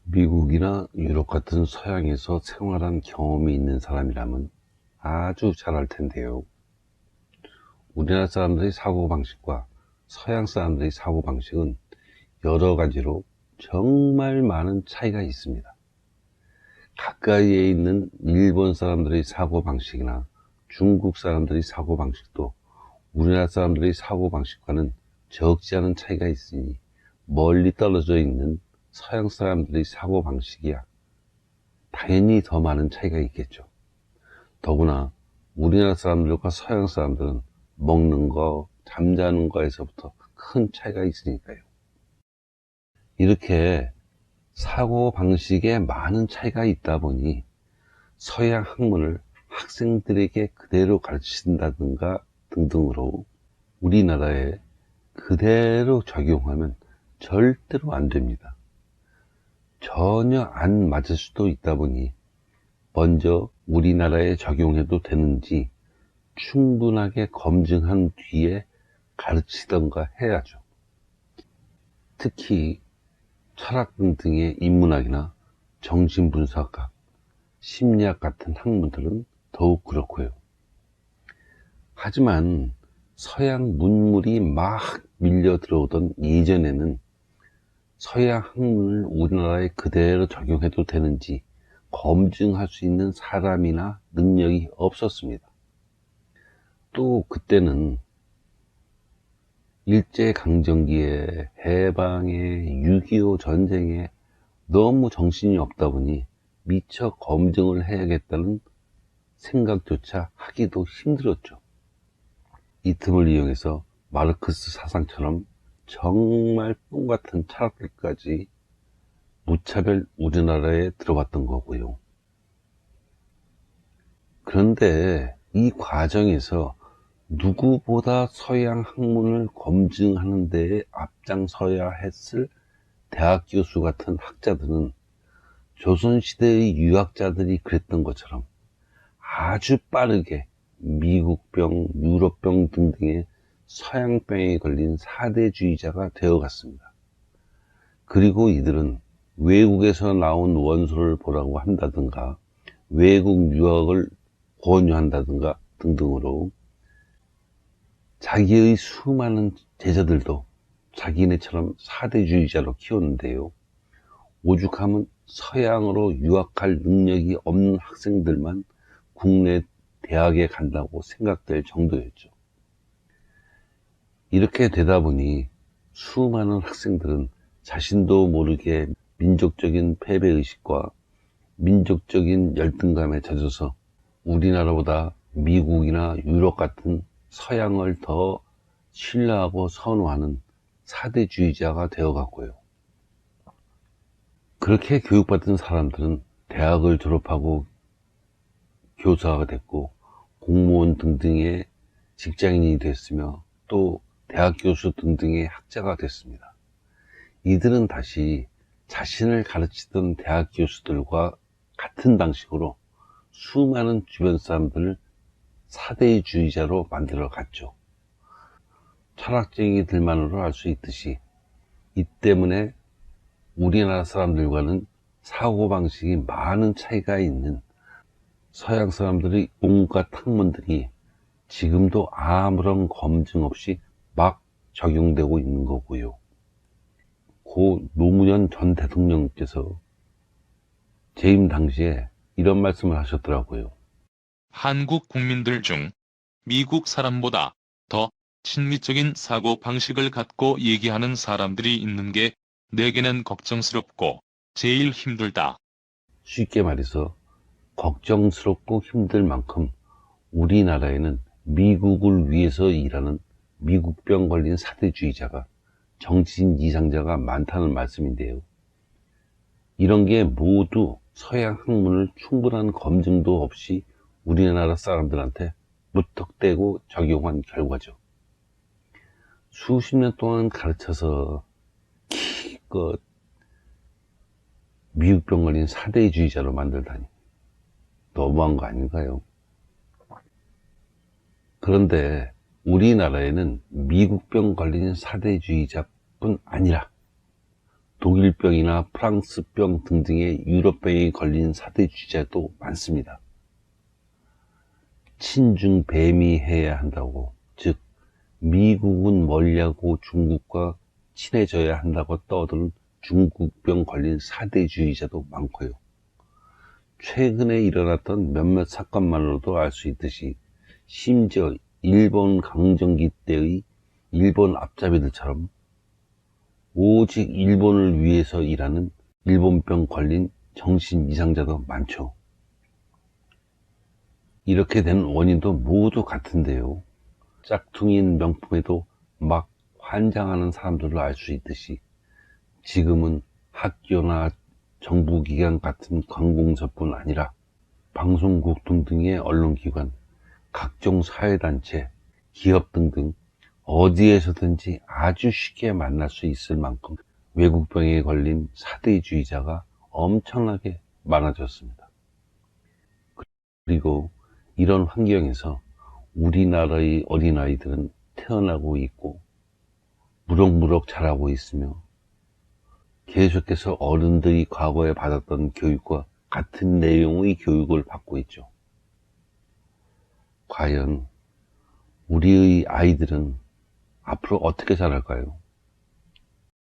미국이나 유럽 같은 서양에서 생활한 경험이 있는 사람이라면 아주 잘 알 텐데요. 우리나라 사람들의 사고방식과 서양 사람들의 사고방식은 여러 가지로 정말 많은 차이가 있습니다. 가까이에 있는 일본 사람들의 사고방식이나 중국 사람들의 사고방식도 우리나라 사람들의 사고방식과는 적지 않은 차이가 있으니 멀리 떨어져 있는 서양 사람들의 사고방식이야 당연히 더 많은 차이가 있겠죠. 더구나 우리나라 사람들과 서양 사람들은 먹는 거, 잠자는 거에서부터 큰 차이가 있으니까요. 이렇게 사고방식에 많은 차이가 있다 보니 서양 학문을 학생들에게 그대로 가르친다든가 등등으로 우리나라에 그대로 적용하면 절대로 안 됩니다. 전혀 안 맞을 수도 있다 보니 먼저 우리나라에 적용해도 되는지 충분하게 검증한 뒤에 가르치던가 해야죠. 특히 철학 등등의 인문학이나 정신분석학, 심리학 같은 학문들은 더욱 그렇고요. 하지만 서양 문물이 막 밀려 들어오던 예전에는 서양 학문을 우리나라에 그대로 적용해도 되는지 검증할 수 있는 사람이나 능력이 없었습니다. 또 그때는 일제강점기에, 해방에, 6.25 전쟁에 너무 정신이 없다 보니 미처 검증을 해야겠다는 생각조차 하기도 힘들었죠. 이 틈을 이용해서 마르크스 사상처럼 정말 똥같은 철학들까지 무차별 우리나라에 들어왔던 거고요. 그런데 이 과정에서 누구보다 서양 학문을 검증하는 데에 앞장서야 했을 대학 교수 같은 학자들은 조선시대의 유학자들이 그랬던 것처럼 아주 빠르게 미국병, 유럽병 등등의 서양병에 걸린 사대주의자가 되어갔습니다. 그리고 이들은 외국에서 나온 원소를 보라고 한다든가 외국 유학을 권유한다든가 등등으로 자기의 수많은 제자들도 자기네처럼 사대주의자로 키웠는데요. 오죽하면 서양으로 유학할 능력이 없는 학생들만 국내 대학에 간다고 생각될 정도였죠. 이렇게 되다 보니 수많은 학생들은 자신도 모르게 민족적인 패배의식과 민족적인 열등감에 젖어서 우리나라보다 미국이나 유럽 같은 서양을 더 신뢰하고 선호하는 사대주의자가 되어갔고요. 그렇게 교육받은 사람들은 대학을 졸업하고 교사가 됐고 공무원 등등의 직장인이 됐으며 또 대학 교수 등등의 학자가 됐습니다. 이들은 다시 자신을 가르치던 대학 교수들과 같은 방식으로 수많은 주변 사람들을 사대주의자로 만들어 갔죠. 철학쟁이들만으로 알 수 있듯이 이 때문에 우리나라 사람들과는 사고방식이 많은 차이가 있는 서양 사람들의 온갖 학문들이 지금도 아무런 검증 없이 막 적용되고 있는 거고요. 고 노무현 전 대통령께서 재임 당시에 이런 말씀을 하셨더라고요. 한국 국민들 중 미국 사람보다 더 친미적인 사고 방식을 갖고 얘기하는 사람들이 있는 게 내게는 걱정스럽고 제일 힘들다. 쉽게 말해서 걱정스럽고 힘들 만큼 우리나라에는 미국을 위해서 일하는 미국병 걸린 사대주의자가 정치인 이상자가 많다는 말씀인데요. 이런 게 모두 서양 학문을 충분한 검증도 없이 우리나라 사람들한테 무턱대고 적용한 결과죠. 수십 년 동안 가르쳐서 기껏 미국병 걸린 사대주의자로 만들다니 너무한 거 아닌가요? 그런데 우리나라에는 미국병 걸린 사대주의자뿐 아니라 독일병이나 프랑스병 등등의 유럽병에 걸린 사대주의자도 많습니다. 친중배미해야 한다고, 즉 미국은 멀리하고 중국과 친해져야 한다고 떠드는 중국병 걸린 사대주의자도 많고요. 최근에 일어났던 몇몇 사건만으로도 알 수 있듯이 심지어 일본 강점기 때의 일본 앞잡이들처럼 오직 일본을 위해서 일하는 일본병 걸린 정신 이상자도 많죠. 이렇게 된 원인도 모두 같은데요. 짝퉁인 명품에도 막 환장하는 사람들을 알 수 있듯이 지금은 학교나 정부기관 같은 관공서뿐 아니라 방송국 등등의 언론기관, 각종 사회단체, 기업 등등 어디에서든지 아주 쉽게 만날 수 있을 만큼 외국병에 걸린 사대주의자가 엄청나게 많아졌습니다. 그리고 이런 환경에서 우리나라의 어린아이들은 태어나고 있고 무럭무럭 자라고 있으며 계속해서 어른들이 과거에 받았던 교육과 같은 내용의 교육을 받고 있죠. 과연 우리의 아이들은 앞으로 어떻게 자랄까요?